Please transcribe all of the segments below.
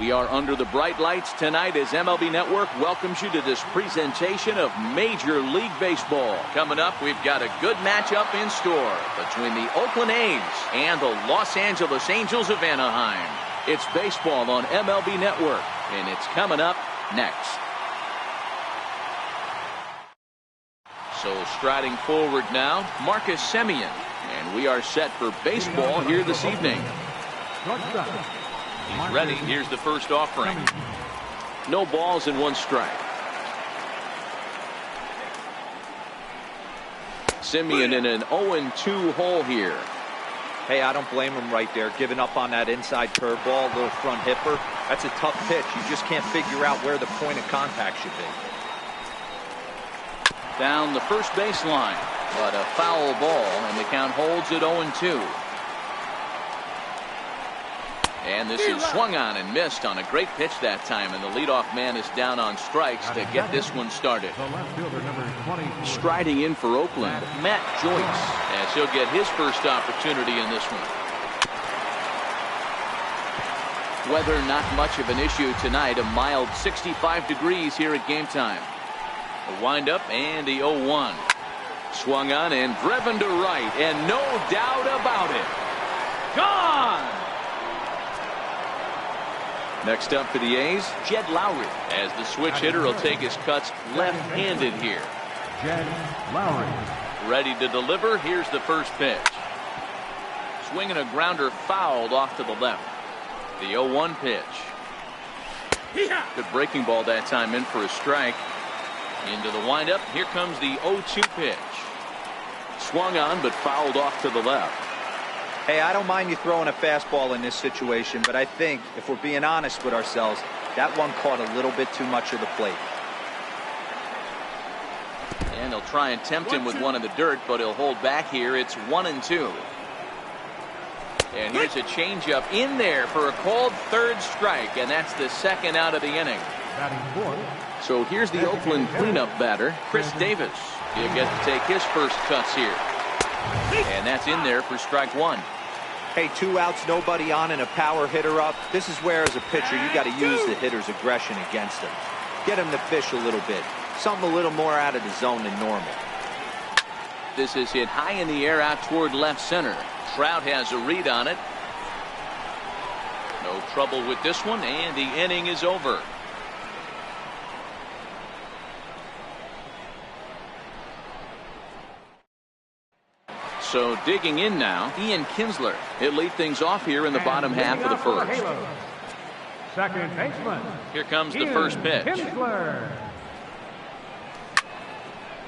We are under the bright lights tonight as MLB Network welcomes you to this presentation of Major League Baseball. Coming up, we've got a good matchup in store between the Oakland A's and the Los Angeles Angels of Anaheim. It's baseball on MLB Network, and it's coming up next. So striding forward now, Marcus Semien, and we are set for baseball here this evening. He's ready. Here's the first offering. No balls and one strike. Semien in an 0-2 hole here. Hey, I don't blame him right there, giving up on that inside curveball, little front hipper. That's a tough pitch. You just can't figure out where the point of contact should be. Down the first baseline, but a foul ball, and the count holds at 0-2. And this is swung on and missed on a great pitch that time, and the leadoff man is down on strikes to get this one started. Striding in for Oakland, Matt Joyce, as he'll get his first opportunity in this one. Weather not much of an issue tonight, a mild 65 degrees here at game time. A windup and the 0-1. Swung on and driven to right, and no doubt about it. Gone! Next up for the A's, Jed Lowry, as the switch hitter will take his cuts left-handed here. Jed Lowry. Ready to deliver. Here's the first pitch. Swinging a grounder fouled off to the left. The 0-1 pitch. Good breaking ball that time in for a strike. Into the windup. Here comes the 0-2 pitch. Swung on but fouled off to the left. Hey, I don't mind you throwing a fastball in this situation, but I think if we're being honest with ourselves, that one caught a little bit too much of the plate. And they'll try and tempt him with one in the dirt, but he'll hold back here. It's 1-2. And here's a changeup in there for a called third strike, and that's the second out of the inning. So here's the Oakland cleanup batter, Chris Davis. He'll get to take his first cuts here. And that's in there for strike one. Hey, 2 outs, nobody on, and a power hitter up. This is where, as a pitcher, you got to use the hitter's aggression against him. Get him to fish a little bit. Something a little more out of the zone than normal. This is hit high in the air out toward left center. Trout has a read on it. No trouble with this one, and the inning is over. So digging in now, Ian Kinsler. He'll lead things off here in the bottom half of the first. Second baseman. Here comes the first pitch. Kinsler.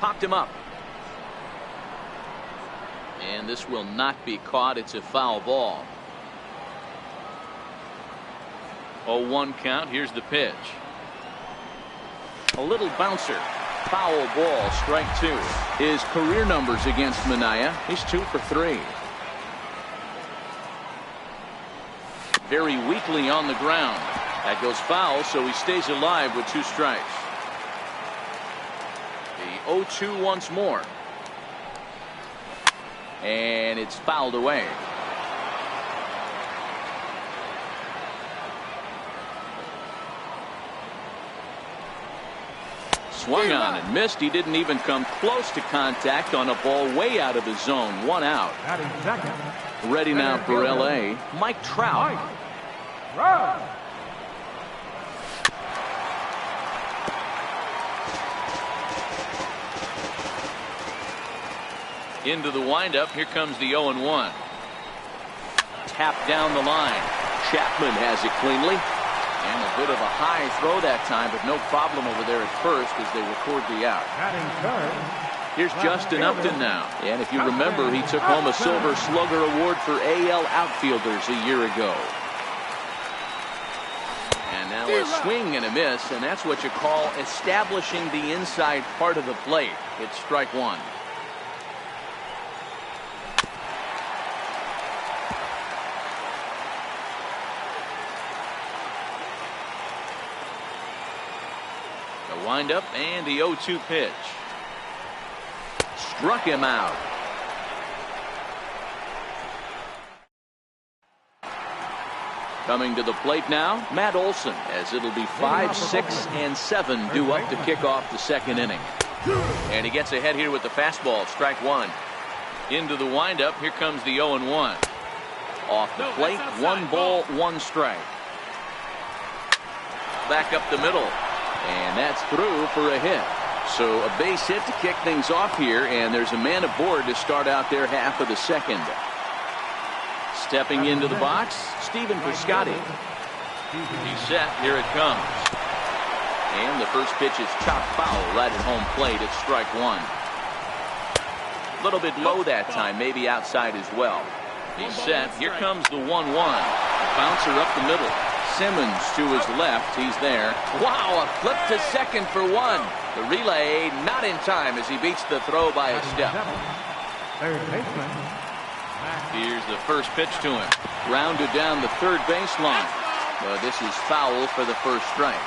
Popped him up. And this will not be caught. It's a foul ball. 0-1 count. Here's the pitch. A little bouncer. Foul ball, strike two. His career numbers against Manaea, he's 2 for 3. Very weakly on the ground. That goes foul, so he stays alive with 2 strikes. The 0-2 once more. And it's fouled away. Swung on and missed. He didn't even come close to contact on a ball way out of the zone. 1 out. Ready now for LA, Mike Trout. Into the windup. Here comes the 0-1. Tapped down the line. Chapman has it cleanly. And a bit of a high throw that time, but no problem over there at first as they record the out. Here's Justin Upton now. And if you remember, he took home a Silver Slugger Award for AL outfielders a year ago. And now a swing and a miss, and that's what you call establishing the inside part of the plate. It's strike one. Windup and the 0-2 pitch. Struck him out. Coming to the plate now, Matt Olson, as it'll be 5, 6, and 7 due up to kick off the second inning. And he gets ahead here with the fastball, strike one. Into the windup, here comes the 0-1. Off the plate, 1 ball, 1 strike. Back up the middle, and that's through for a hit. So a base hit to kick things off here, and there's a man aboard to start out their half of the second. Stepping into the box, Stephen Piscotty. He's set. Here it comes. And the first pitch is chopped foul right at home plate. It's strike one. A little bit low that time, maybe outside as well. He's set. Here comes the 1-1. Bouncer up the middle. Simmons to his left. He's there. Wow, a flip to second for one. The relay not in time as he beats the throw by a step. Third baseman. Here's the first pitch to him. Rounded down the third baseline. But this is foul for the first strike.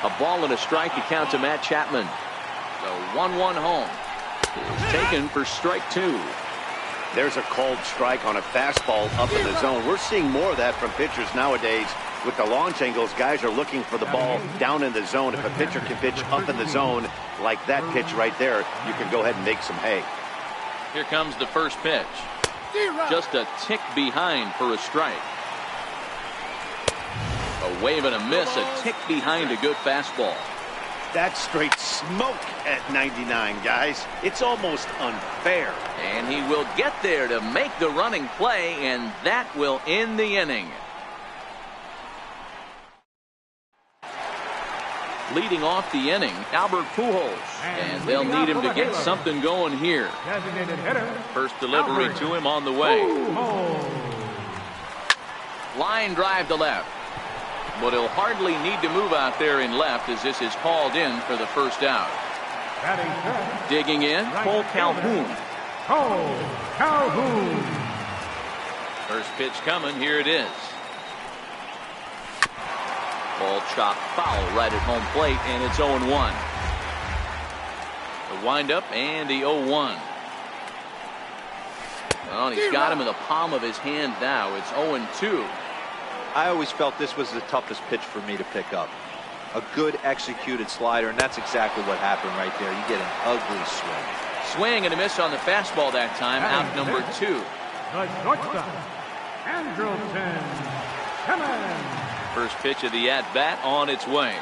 A ball and a strike to count to Matt Chapman. The 1-1 home is taken for strike two. There's a called strike on a fastball up in the zone. We're seeing more of that from pitchers nowadays. With the launch angles, guys are looking for the ball down in the zone. If a pitcher can pitch up in the zone like that pitch right there, you can go ahead and make some hay. Here comes the first pitch. Just a tick behind for a strike. A wave and a miss, a tick behind a good fastball. That's straight smoke at 99, guys. It's almost unfair. And he will get there to make the running play, and that will end the inning. Leading off the inning, Albert Pujols, and they'll need him to get something going here. Designated hitter. First delivery to him on the way. Line drive to left. But he'll hardly need to move out there in left as this is called in for the first out. Digging in, Cole Calhoun. Cole Calhoun. First pitch coming, here it is. Ball chopped foul right at home plate, and it's 0-1. The windup and the 0-1. Well, he's got him in the palm of his hand now. It's 0-2. I always felt this was the toughest pitch for me to pick up. A good executed slider, and that's exactly what happened right there. You get an ugly swing. Swing and a miss on the fastball that time. Out number 2. The shortstop, Andrelton Simmons. First pitch of the at-bat on its way.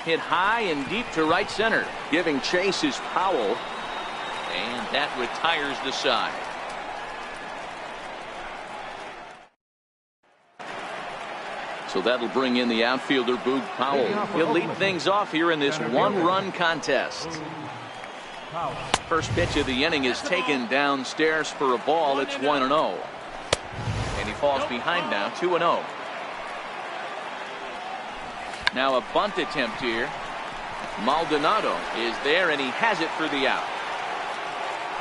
Hit high and deep to right center. Giving chase is Powell. And that retires the side. So that'll bring in the outfielder, Boog Powell. He'll lead things off here in this one-run contest. First pitch of the inning is taken downstairs for a ball. It's 1-0. And he falls behind now, 2-0. Now a bunt attempt here. Maldonado is there, and he has it for the out.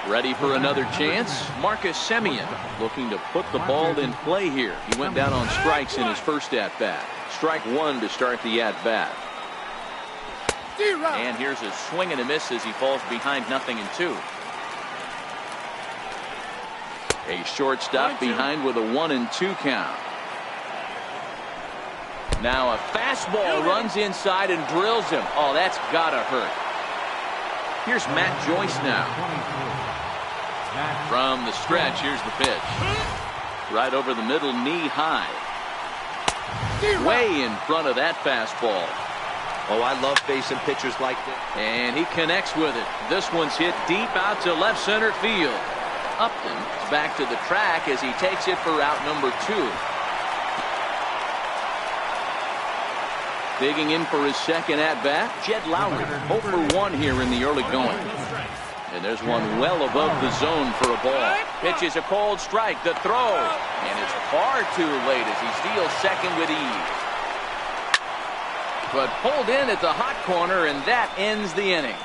Ready for another chance. Marcus Semien looking to put the ball in play here. He went down on strikes in his first at-bat. Strike one to start the at-bat. And here's a swing and a miss as he falls behind 0-2. A shortstop behind with a 1-2 count. Now a fastball runs inside and drills him. Oh, that's gotta hurt. Here's Matt Joyce now. From the stretch, here's the pitch. Right over the middle, knee high. Way in front of that fastball. Oh, I love facing pitchers like this. And he connects with it. This one's hit deep out to left center field. Upton is back to the track as he takes it for out number 2. Digging in for his second at-bat, Jed Lowry, 0 for 1 here in the early going. And there's one well above the zone for a ball. Pitches a cold strike, the throw. And it's far too late as he steals second with ease. But pulled in at the hot corner, and that ends the inning.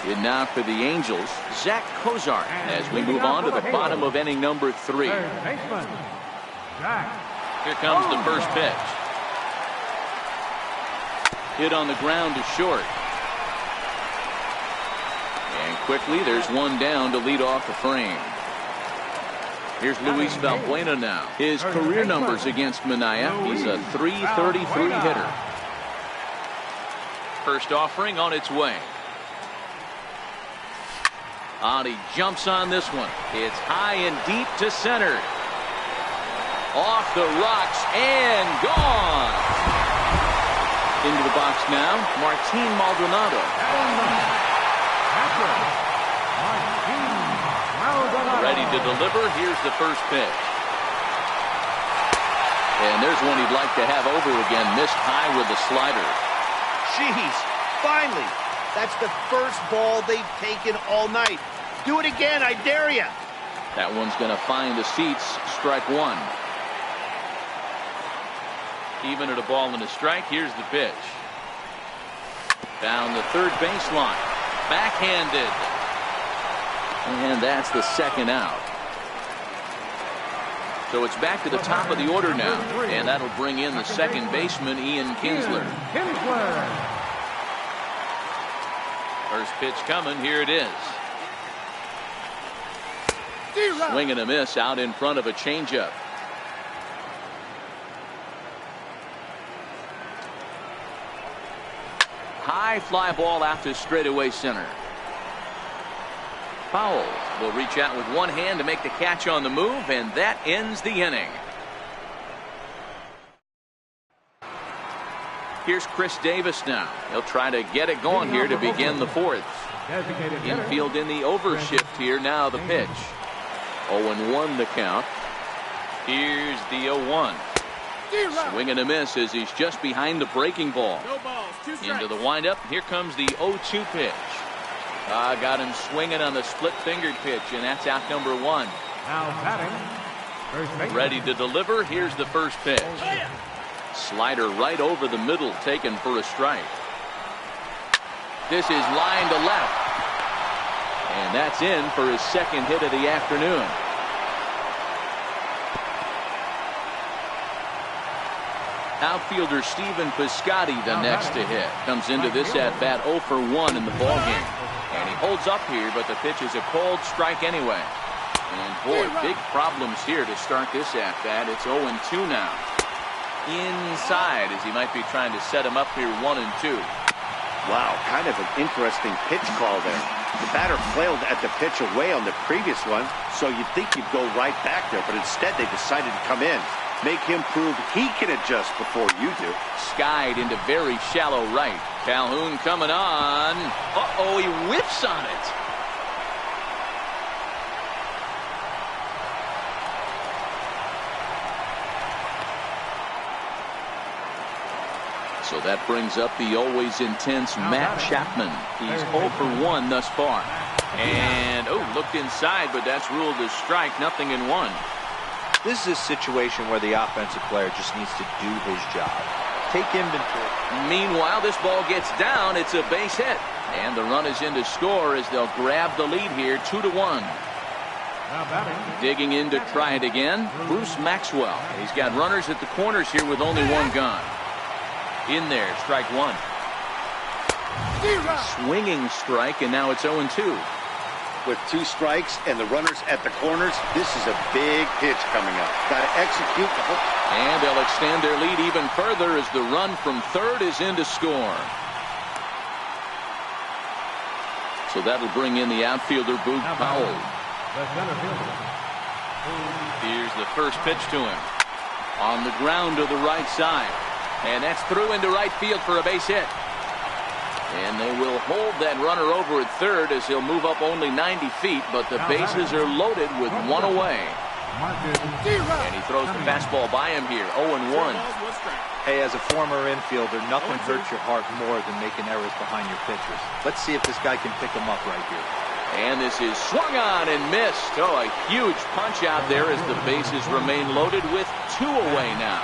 And now for the Angels, Zach Kozar, as we move on to the bottom of inning number 3. Here comes the first pitch. Hit on the ground to short. And quickly. There's one down to lead off the frame. Here's Luis Valbuena now. His career numbers against Minaya. He's a .333 hitter. First offering on its way. He jumps on this one. It's high and deep to center. Off the rocks and gone. Into the box now, Martin Maldonado. Ready to deliver. Here's the first pitch. And there's one he'd like to have over again. Missed high with the slider. Jeez, finally. That's the first ball they've taken all night. Do it again, I dare you. That one's going to find the seats. Strike one. Even at a ball and a strike, here's the pitch. Down the third baseline. Backhanded. And that's the second out. So it's back to the top of the order now. And that'll bring in the second baseman, Ian Kinsler. First pitch coming. Here it is. Swing and a miss out in front of a changeup. High fly ball out to straightaway center. Powell will reach out with one hand to make the catch on the move, and that ends the inning. Here's Chris Davis now. He'll try to get it going here to begin the fourth. Infield in the overshift here. Now the pitch. 0-1 the count. Here's the 0-1. Swing and a miss as he's just behind the breaking ball. Into the windup. Here comes the 0-2 pitch. Got him swinging on the split-fingered pitch, and that's out number one. Now batting. Ready to deliver. Here's the first pitch. Slider right over the middle, taken for a strike. This is line to left. And that's in for his second hit of the afternoon. Outfielder Stephen Piscotty the next to hit. Comes into this at bat 0 for 1 in the ballgame. And he holds up here, but the pitch is a cold strike anyway. And boy, big problems here to start this at bat. It's 0-2 now. Inside as he might be trying to set him up here 1-2. Wow, kind of an interesting pitch call there. The batter flailed at the pitch away on the previous one, so you'd think he'd go right back there, but instead they decided to come in. Make him prove he can adjust before you do. Skied into very shallow right. Calhoun coming on. Uh-oh, he whiffs on it. So that brings up the always intense Matt Chapman. He's 0 for 1 thus far. And, looked inside, but that's ruled a strike. Nothing in one. This is a situation where the offensive player just needs to do his job. Take inventory. Meanwhile, this ball gets down. It's a base hit. And the run is in to score as they'll grab the lead here 2-1. Digging in to try it again, Bruce Maxwell. He's got runners at the corners here with only one gone. In there, strike one. Swinging strike, and now it's 0-2. With 2 strikes and the runners at the corners, this is a big pitch coming up. Got to execute the whole. And they'll extend their lead even further as the run from third is in to score. So that'll bring in the outfielder, Boog Powell. Here's the first pitch to him. On the ground to the right side. And that's through into right field for a base hit. And they will hold that runner over at third as he'll move up only 90 feet, but the bases are loaded with one away. And he throws the fastball by him here, 0-1. Hey, as a former infielder, nothing hurts your heart more than making errors behind your pitchers. Let's see if this guy can pick them up right here. And this is swung on and missed. A huge punch out there as the bases remain loaded with 2 away now.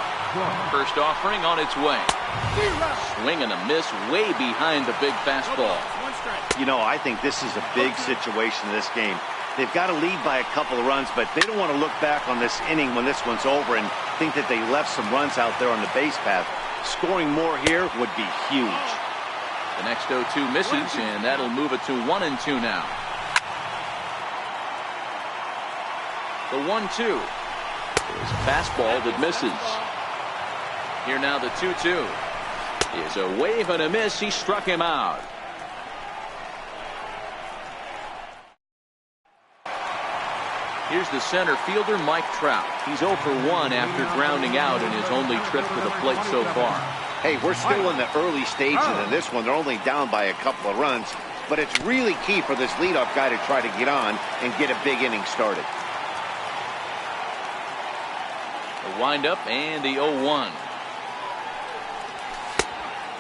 First offering on its way. Swing and a miss way behind the big fastball. You know, I think this is a big situation in this game. They've got to lead by a couple of runs, but they don't want to look back on this inning when this one's over and think that they left some runs out there on the base path. Scoring more here would be huge. The next 0-2 misses, and that'll move it to 1-2 now. The 1-2 is a fastball that misses. Here now the 2-2 is a wave and a miss. He struck him out. Here's the center fielder, Mike Trout. He's 0 for 1 after grounding out in his only trip to the plate so far. Hey, we're still in the early stages of this one. They're only down by a couple of runs, but it's really key for this leadoff guy to try to get on and get a big inning started. The windup and the 0-1.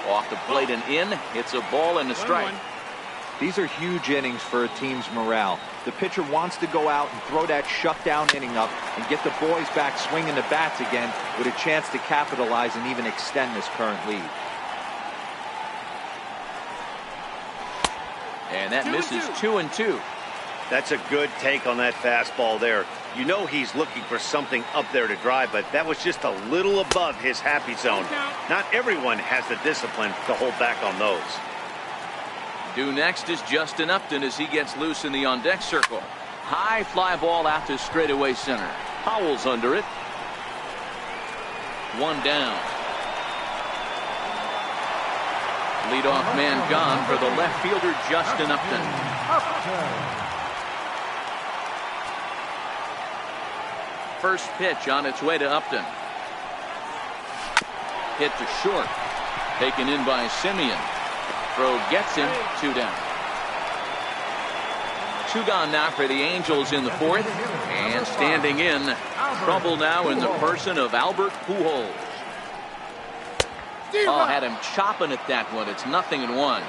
Off the plate and in. It's a ball and a strike. These are huge innings for a team's morale. The pitcher wants to go out and throw that shutdown inning up and get the boys back swinging the bats again with a chance to capitalize and even extend this current lead. And that misses 2-2. That's a good take on that fastball there. You know he's looking for something up there to drive, but that was just a little above his happy zone. Not everyone has the discipline to hold back on those. Due next is Justin Upton as he gets loose in the on-deck circle. High fly ball out to straightaway center. Howell's under it. One down. Leadoff man gone for the left fielder, Justin Upton. First pitch on its way to Upton. Hit to short. Taken in by Simeon. Throw gets him. 2 down. 2 gone now for the Angels in the 4th. And standing in, trouble now in the person of Albert Pujols. Oh, had him chopping at that one. It's 0-1.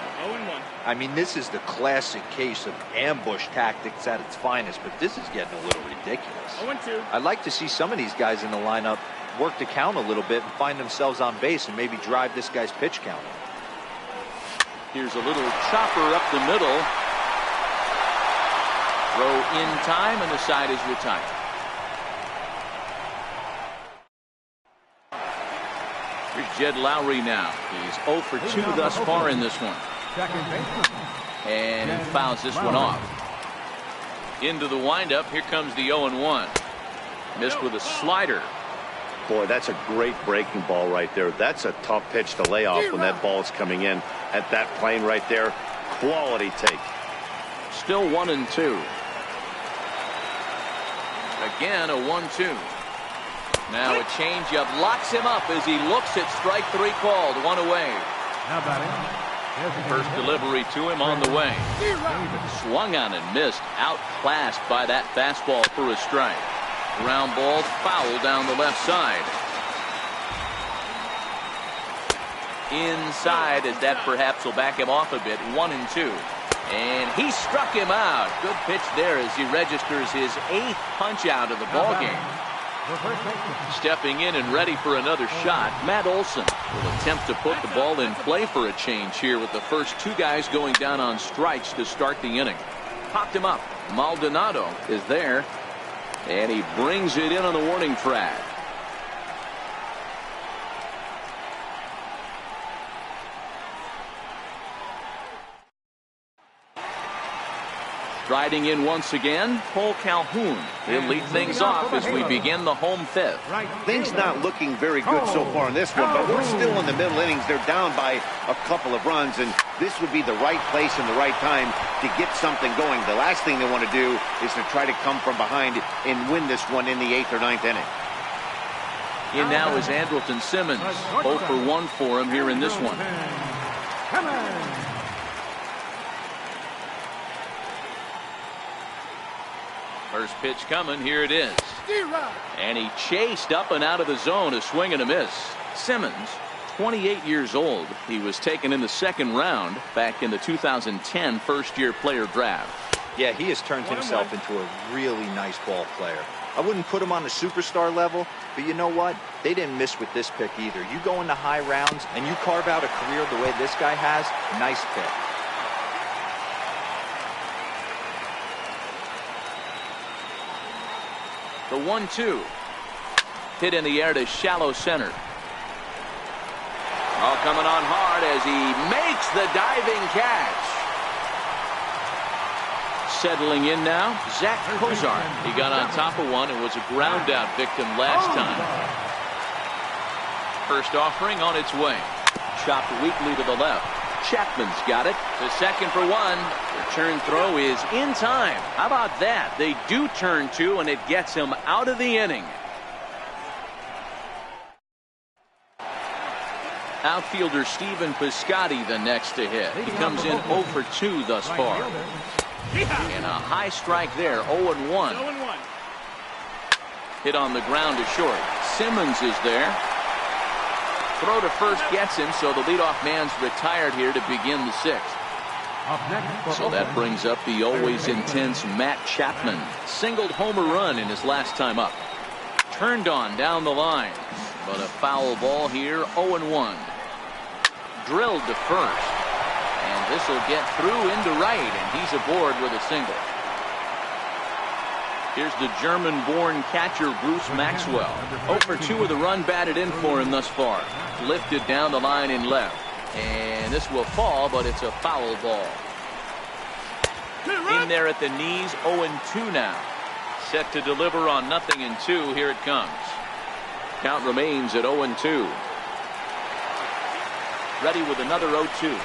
I mean, this is the classic case of ambush tactics at its finest, but this is getting a little ridiculous. 0-2. I'd like to see some of these guys in the lineup work the count a little bit and find themselves on base and maybe drive this guy's pitch count. Here's a little chopper up the middle. Throw in time, and the side is retired. Here's Jed Lowry now. He's 0 for 2 thus far in this one. And he fouls this one off. Into the windup. Here comes the 0-1. Missed with a slider. Boy, that's a great breaking ball right there. That's a tough pitch to lay off when that ball is coming in at that plane right there. Quality take. Still 1-2. Again, a 1-2. Now a changeup locks him up as he looks at strike 3 called. 1 away. Now batting. First delivery to him on the way. Swung on and missed. Outclassed by that fastball for a strike. Ground ball foul down the left side. Inside as that perhaps will back him off a bit. 1-2. And he struck him out. Good pitch there as he registers his 8th punch out of the ball game. Stepping in and ready for another shot, Matt Olson will attempt to put the ball in play for a change here with the first 2 guys going down on strikes to start the inning. Popped him up. Maldonado is there. And he brings it in on the warning track. Striding in once again, Cole Calhoun. He'll lead things off as we begin the home 5th. Things not looking very good so far in this one, but we're still in the middle innings. They're down by a couple of runs, and this would be the right place and the right time to get something going. The last thing they want to do is to try to come from behind and win this one in the 8th or 9th inning. In now is Andrelton Simmons. 0 for 1 for him here in this one. First pitch coming. Here it is. And he chased up and out of the zone. A swing and a miss. Simmons, 28 years old. He was taken in the 2nd round back in the 2010 first-year player draft. Yeah, he has turned himself into a really nice ball player. I wouldn't put him on the superstar level, but you know what? They didn't miss with this pick either. You go into high rounds and you carve out a career the way this guy has, nice pick. The 1-2. Hit in the air to shallow center. All coming on hard as he makes the diving catch. Settling in now, Zach Kozar. He got on top of one and was a ground out victim last time. First offering on its way. Chopped weakly to the left. Chapman's got it to second for one. Return throw is in time. How about that? They do turn two, and it gets him out of the inning. Outfielder Stephen Piscotty the next to hit. He comes in 0 for 2 thus far. And a high strike there, 0-1. Hit on the ground to short. Simmons is there. Throw to first gets him, so the leadoff man's retired here to begin the sixth. So that brings up the always intense Matt Chapman. Singled homer run in his last time up. Turned on down the line, but a foul ball here, 0-1. Drilled to first, and this will get through into right, and he's aboard with a single. Here's the German-born catcher Bruce Maxwell. 0 for 2 with a run batted in for him thus far. Lifted down the line in left, and this will fall, but it's a foul ball. In there at the knees, 0-2 now. Set to deliver on 0-2. Here it comes. Count remains at 0-2. Ready with another 0-2.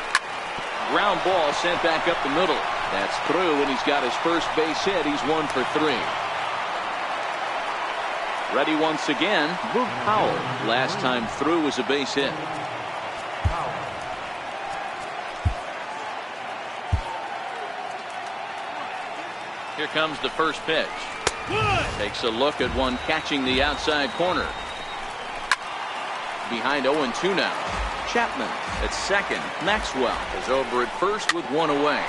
Ground ball sent back up the middle. That's through, and he's got his first base hit. He's 1 for 3. Ready once again. Luke Powell. Last time through was a base hit. Here comes the first pitch. Takes a look at one catching the outside corner. Behind 0-2 now. Chapman at second. Maxwell is over at first with one away.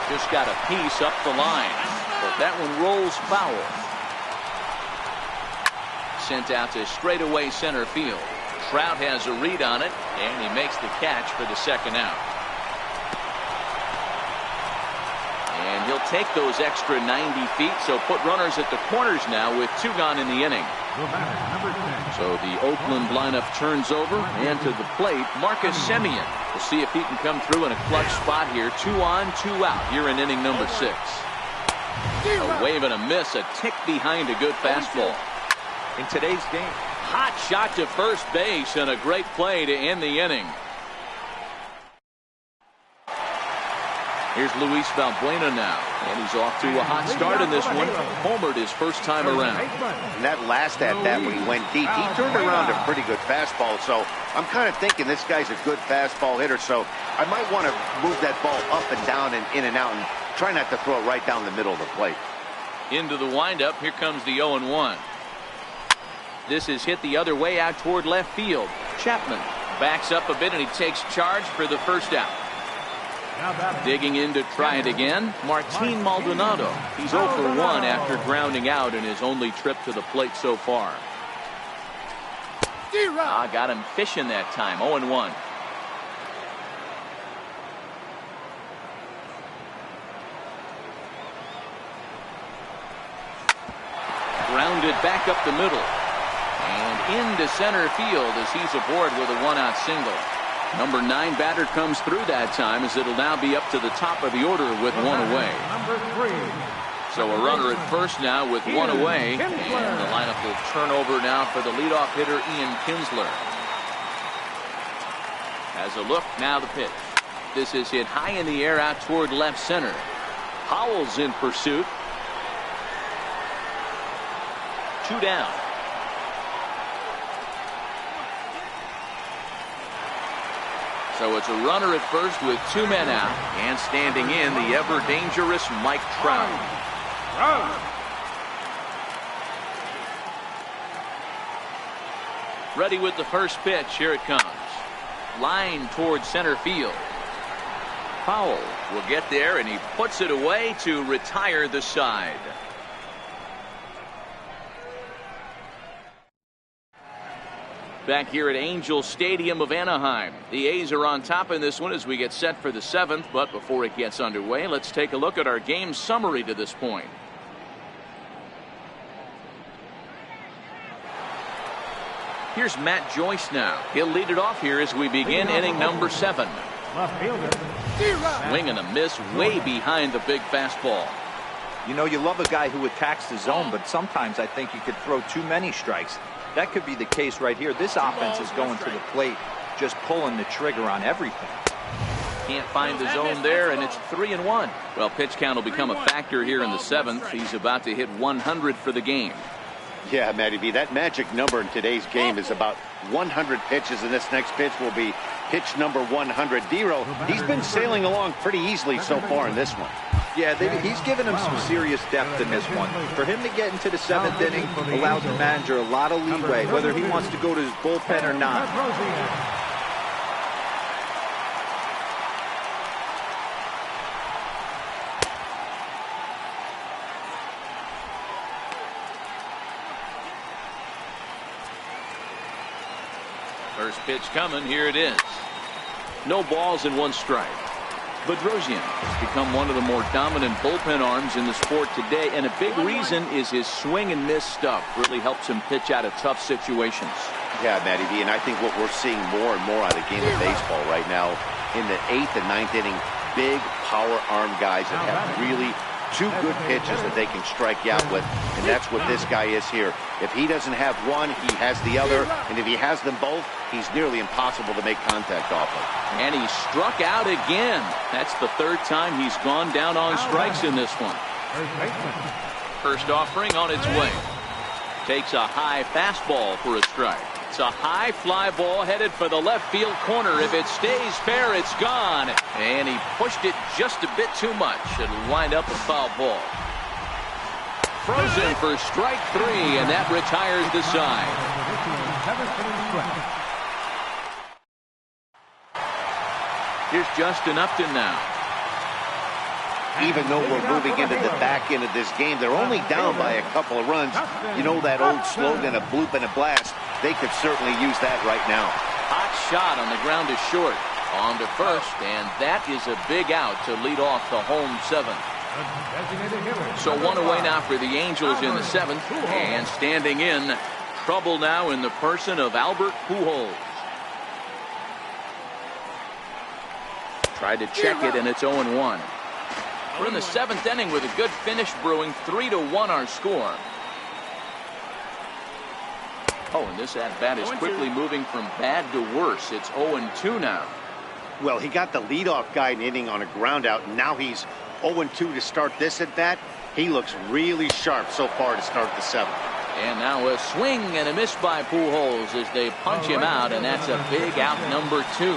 Just got a piece up the line, but that one rolls foul. Sent out to straightaway center field. Trout has a read on it, and he makes the catch for the second out. And he'll take those extra 90 feet, so put runners at the corners now with 2 gone in the inning. So the Oakland lineup turns over, and to the plate, Marcus Semien. We'll see if he can come through in a clutch spot here. 2 on, 2 out here in inning number 6. A wave and a miss, a tick behind a good fastball. In today's game, hot shot to first base, and a great play to end the inning. Here's Luis Valbuena now, and he's off to a hot start in this one. Homered his first time around. And that last at bat when he went deep, he turned around a pretty good fastball. So I'm kind of thinking this guy's a good fastball hitter. So I might want to move that ball up and down and in and out and try not to throw it right down the middle of the plate. Into the windup. Here comes the 0-1. This is hit the other way out toward left field. Chapman backs up a bit, and he takes charge for the first out. Digging in to try it again, Martin Maldonado. He's 0 for 1 after grounding out in his only trip to the plate so far. Got him fishing that time. 0-1. Grounded back up the middle. And into center field as he's aboard with a 1-out single. Number 9 batter comes through that time, as it'll now be up to the top of the order with 1 away. So a runner at first now with 1 away, and the lineup will turn over now for the leadoff hitter Ian Kinsler. Has a look, now the pitch. This is hit high in the air out toward left center. Howell's in pursuit. 2 down. So it's a runner at first with 2 men out, and standing in the ever dangerous Mike Trout. Ready with the first pitch. Here it comes. Line towards center field. Powell will get there, and he puts it away to retire the side. Back here at Angel Stadium of Anaheim. The A's are on top in this one as we get set for the 7th. But before it gets underway, let's take a look at our game summary to this point. Here's Matt Joyce now. He'll lead it off here as we begin inning number 7. Swing and a miss way behind the big fastball. You know, you love a guy who attacks the zone, but sometimes I think you could throw too many strikes. That could be the case right here. This offense is going to the plate, just pulling the trigger on everything. Can't find the zone there, and it's 3-1. Well, pitch count will become a factor here in the 7th. He's about to hit 100 for the game. Yeah, Matty B, that magic number in today's game is about 100 pitches, and this next pitch will be pitch number 100. Dero, he's been sailing along pretty easily so far in this one. Yeah, he's given him some serious depth in this one. For him to get into the 7th inning allows the manager a lot of leeway, whether he wants to go to his bullpen or not. First pitch coming. Here it is. No balls and 1 strike. Bedrosian has become one of the more dominant bullpen arms in the sport today, and a big reason is his swing and miss stuff. Really helps him pitch out of tough situations. Yeah, Matty B, and I think what we're seeing more and more out of the game of baseball right now in the 8th and 9th inning, big power arm guys that have really 2 good pitches that they can strike you out with, and that's what this guy is here. If he doesn't have one, he has the other, and if he has them both, he's nearly impossible to make contact off of. And he struck out again. That's the 3rd time he's gone down on strikes in this one. First offering on its way. Takes a high fastball for a strike. It's a high fly ball headed for the left field corner. If it stays fair, it's gone. And he pushed it just a bit too much. It'll wind up a foul ball. Frozen for strike 3, and that retires the side. Here's Justin Upton now. Even though we're moving into the back end of this game, they're only down by a couple of runs. You know that old slogan, a bloop and a blast? They could certainly use that right now. Hot shot on the ground to short. On to first, and that is a big out to lead off the home 7th. So 1 away now for the Angels in the 7th, and standing in, trouble now in the person of Albert Pujols. Tried to check it, and it's 0-1. We're in the 7th inning with a good finish brewing. 3-1 our score. Oh, and this at-bat is quickly moving from bad to worse. It's 0-2 now. Well, he got the leadoff guy in inning on a ground out, and now he's 0-2 to start this at-bat. He looks really sharp so far to start the 7th. And now a swing and a miss by Pujols as they punch him out, and that's a big out number 2.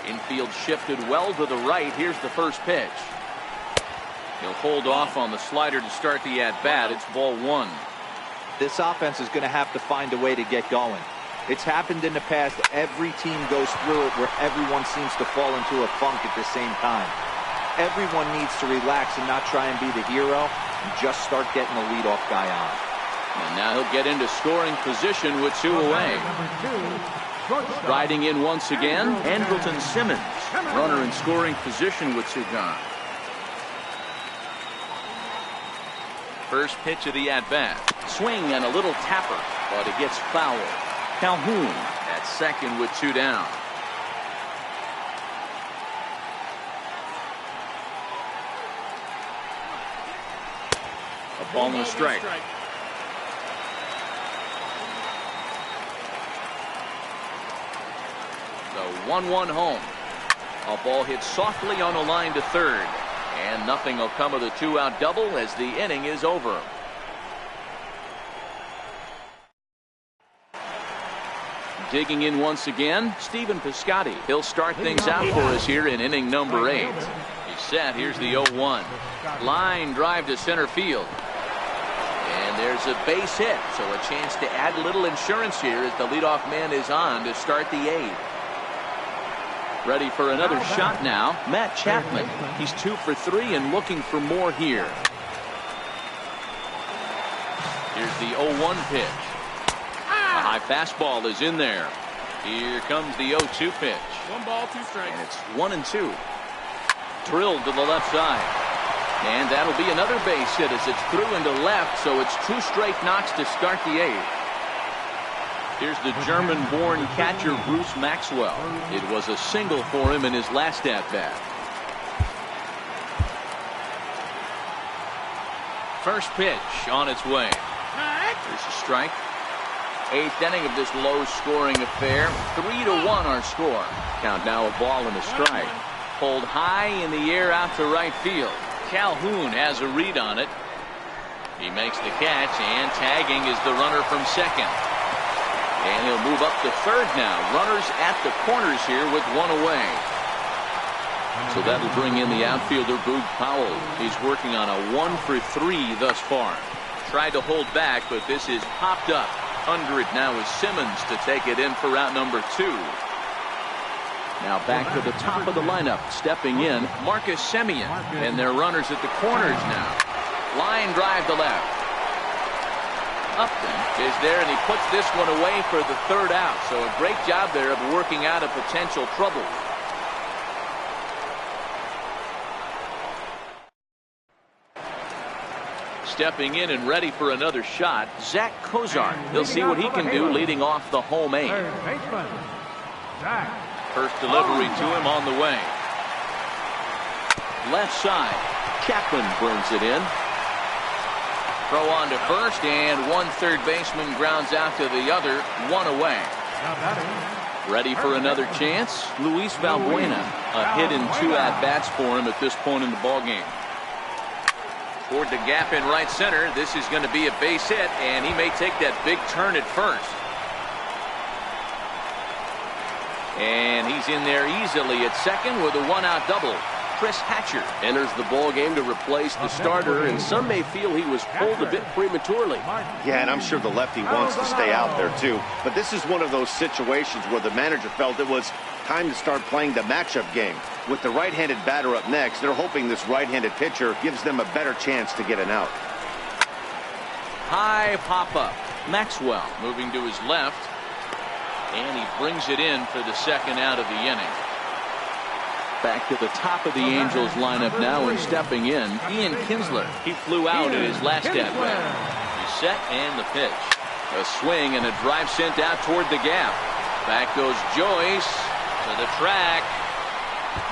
Infield shifted well to the right. Here's the first pitch. He'll hold off on the slider to start the at-bat. It's ball 1. This offense is going to have to find a way to get going. It's happened in the past. Every team goes through it where everyone seems to fall into a funk at the same time. Everyone needs to relax and not try and be the hero and just start getting the leadoff guy on. And now he'll get into scoring position with 2 away. Riding in once again, Andrelton Simmons. Runner in scoring position with 2 gone. First pitch of the at-bat. Swing and a little tapper, but it gets foul. Calhoun at second with 2 down. A ball and a strike. The 1-1 home. A ball hit softly on a line to third. And nothing will come of the 2-out double as the inning is over. Digging in once again, Stephen Piscotty. He'll start things out for us here in inning number 8. He's set. Here's the 0-1. Line drive to center field. And there's a base hit, so a chance to add a little insurance here as the leadoff man is on to start the 8th. Ready for another shot now, Matt Chapman. He's 2 for 3 and looking for more here. Here's the 0-1 pitch. A high fastball is in there. Here comes the 0-2 pitch. 1 ball, 2 strikes. And it's 1-2. Drilled to the left side. And that'll be another base hit as it's through into left, so it's 2 straight knocks to start the 8th. Here's the German-born catcher Bruce Maxwell. It was a single for him in his last at-bat. First pitch on its way. There's a strike. 8th inning of this low-scoring affair. 3-1 our score. Count now a ball and a strike. Pulled high in the air out to right field. Calhoun has a read on it. He makes the catch, and tagging is the runner from second. And he'll move up to third now. Runners at the corners here with one away. So that'll bring in the outfielder, Boog Powell. He's working on a 1-for-3 thus far. Tried to hold back, but this is popped up. Under it now is Simmons to take it in for out number 2. Now back to the top of the lineup. Stepping in, Marcus Semien. And their runners at the corners now. Line drive to left. Upton is there, and he puts this one away for the 3rd out. So a great job there of working out a potential trouble. Stepping in and ready for another shot, Zach Cozart. He'll see what he can do leading off the home 8. First delivery to him on the way. Left side. Chapman brings it in. Throw on to first, and one third baseman grounds out to the other. One away. Ready for another chance. Luis Valbuena. A hit in 2 at-bats for him at this point in the ballgame. Toward the gap in right center. This is going to be a base hit, and he may take that big turn at first. And he's in there easily at second with a 1-out double. Chris Hatcher enters the ball game to replace the starter, and some may feel he was pulled a bit prematurely. Yeah, and I'm sure the lefty wants to stay out there too. But this is one of those situations where the manager felt it was time to start playing the matchup game. With the right-handed batter up next, they're hoping this right-handed pitcher gives them a better chance to get an out. High pop-up. Maxwell moving to his left. And he brings it in for the 2nd out of the inning. Back to the top of the Angels lineup now, and stepping in, Ian Kinsler. He flew out at his last at-bat. He's set, and the pitch. A swing and a drive sent out toward the gap. Back goes Joyce to the track.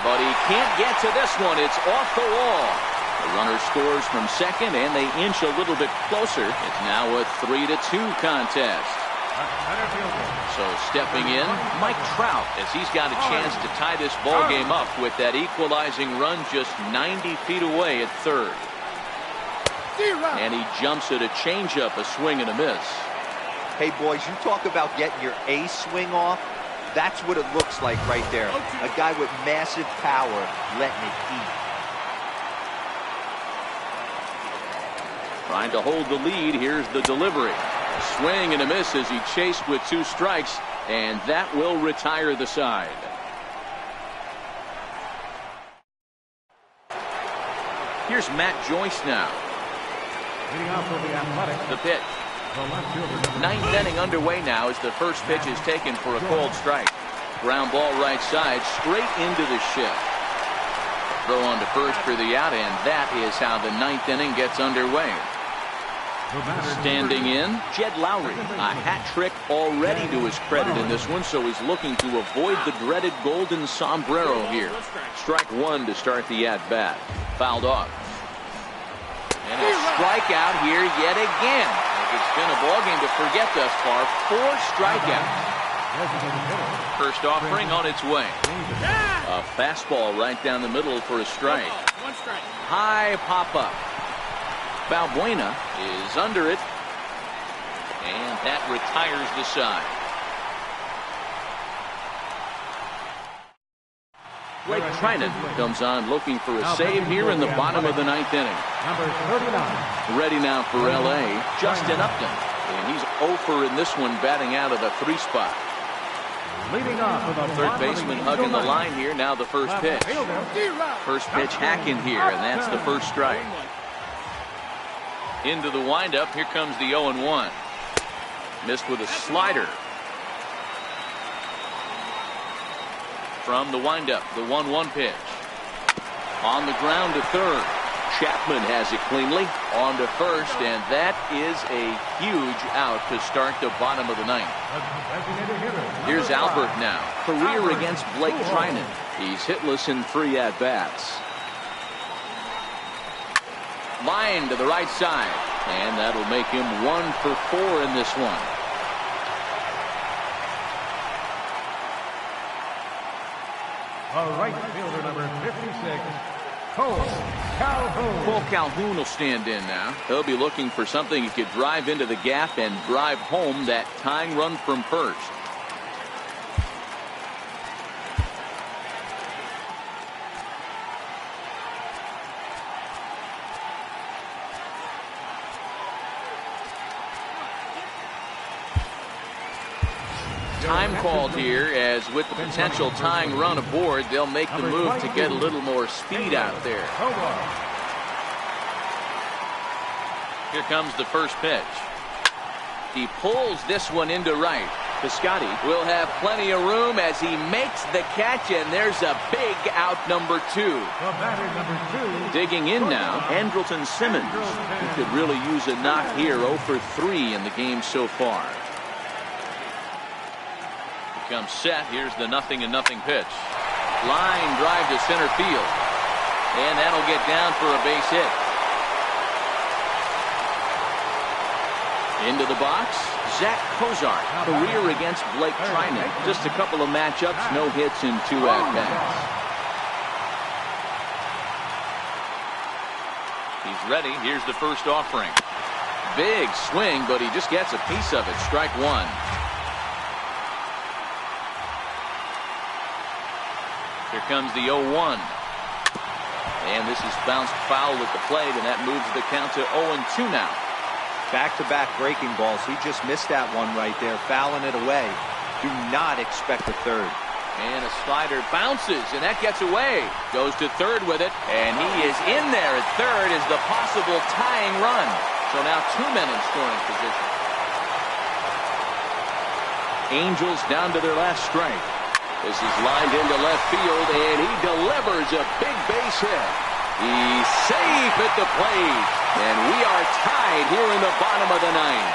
But he can't get to this one. It's off the wall. The runner scores from second, and they inch a little bit closer. It's now a 3-2 contest. So stepping in, Mike Trout, as he's got a chance to tie this ball game up with that equalizing run just 90 feet away at third. And he jumps at a changeup, a swing and a miss. Hey, boys, you talk about getting your A swing off. That's what it looks like right there. A guy with massive power letting it eat. Trying to hold the lead. Here's the delivery. A swing and a miss as he chased with 2 strikes, and that will retire the side. Here's Matt Joyce now. The pitch. 9th inning underway now as the first pitch is taken for a cold strike. Ground ball right side, straight into the shift. Throw on to first for the out, and that is how the 9th inning gets underway. Standing in, Jed Lowry. A hat trick already to his credit in this one, so he's looking to avoid the dreaded golden sombrero here. Strike 1 to start the at-bat. Fouled off. And a strikeout here yet again. It's been a ballgame to forget thus far. 4 strikeouts. First offering on its way. A fastball right down the middle for a strike. High pop-up. Valbuena is under it. And that retires the side. Blake Trinan comes on looking for a save here in the bottom of the 9th inning. Ready now for L.A., Justin Upton. And he's 0 in this one, batting out of the 3 spot. Third baseman hugging the line here. Now the first pitch. First pitch hacking here, and that's the first strike. Into the windup. Here comes the 0-1. Missed with a slider. From the windup, the 1-1 pitch. On the ground to third. Chapman has it cleanly. On to first, and that is a huge out to start the bottom of the 9th. Here's Albert now. Career against Blake Trinan. He's hitless in 3 at-bats. Line to the right side. And that'll make him 1 for 4 in this one. The right fielder, number 56, Cole Calhoun. Cole Calhoun will stand in now. He'll be looking for something he could drive into the gap and drive home that tying run from first. Time called here, as with the potential tying run aboard, they'll make the move to get a little more speed out there. Here comes the first pitch. He pulls this one into right. Piscotty will have plenty of room as he makes the catch, and there's a big out, number 2. Digging in now, Andrelton Simmons, who could really use a knock here. 0 for 3 in the game so far. Comes set. Here's the 0-0 pitch. Line drive to center field. And that'll get down for a base hit. Into the box, Zach Kozar. Career against Blake Trinan. Just a couple of matchups, no hits in 2 at-bats. He's ready. Here's the first offering. Big swing, but he just gets a piece of it. Strike 1. Here comes the 0-1. And this is bounced foul at the plate, and that moves the count to 0-2 now. Back-to-back breaking balls. He just missed that one right there, fouling it away. Do not expect a third. And a slider bounces, and that gets away. Goes to third with it, and he is in there at third as the possible tying run. So now 2 men in scoring position. Angels down to their last strike. This is lined into left field, and he delivers a big base hit. He's safe at the plate, and we are tied here in the bottom of the 9th.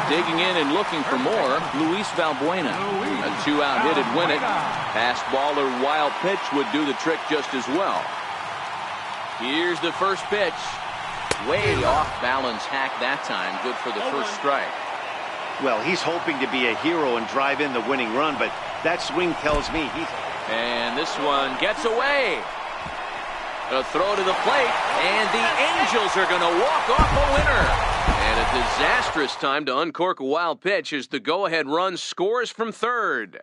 Digging in and looking for more, Luis Valbuena. A 2-out hit'd win it. Fastball or wild pitch would do the trick just as well. Here's the first pitch. Way off balance hack that time. Good for the first strike. Well, he's hoping to be a hero and drive in the winning run, but that swing tells me he's... And this one gets away. A throw to the plate, and the Angels are going to walk off a winner. And a disastrous time to uncork a wild pitch as the go-ahead run scores from third.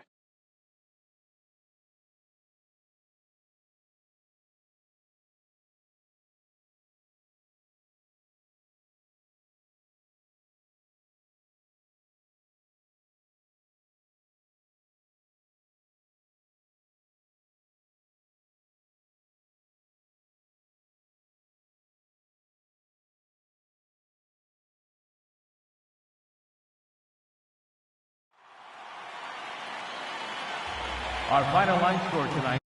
Our final line score tonight.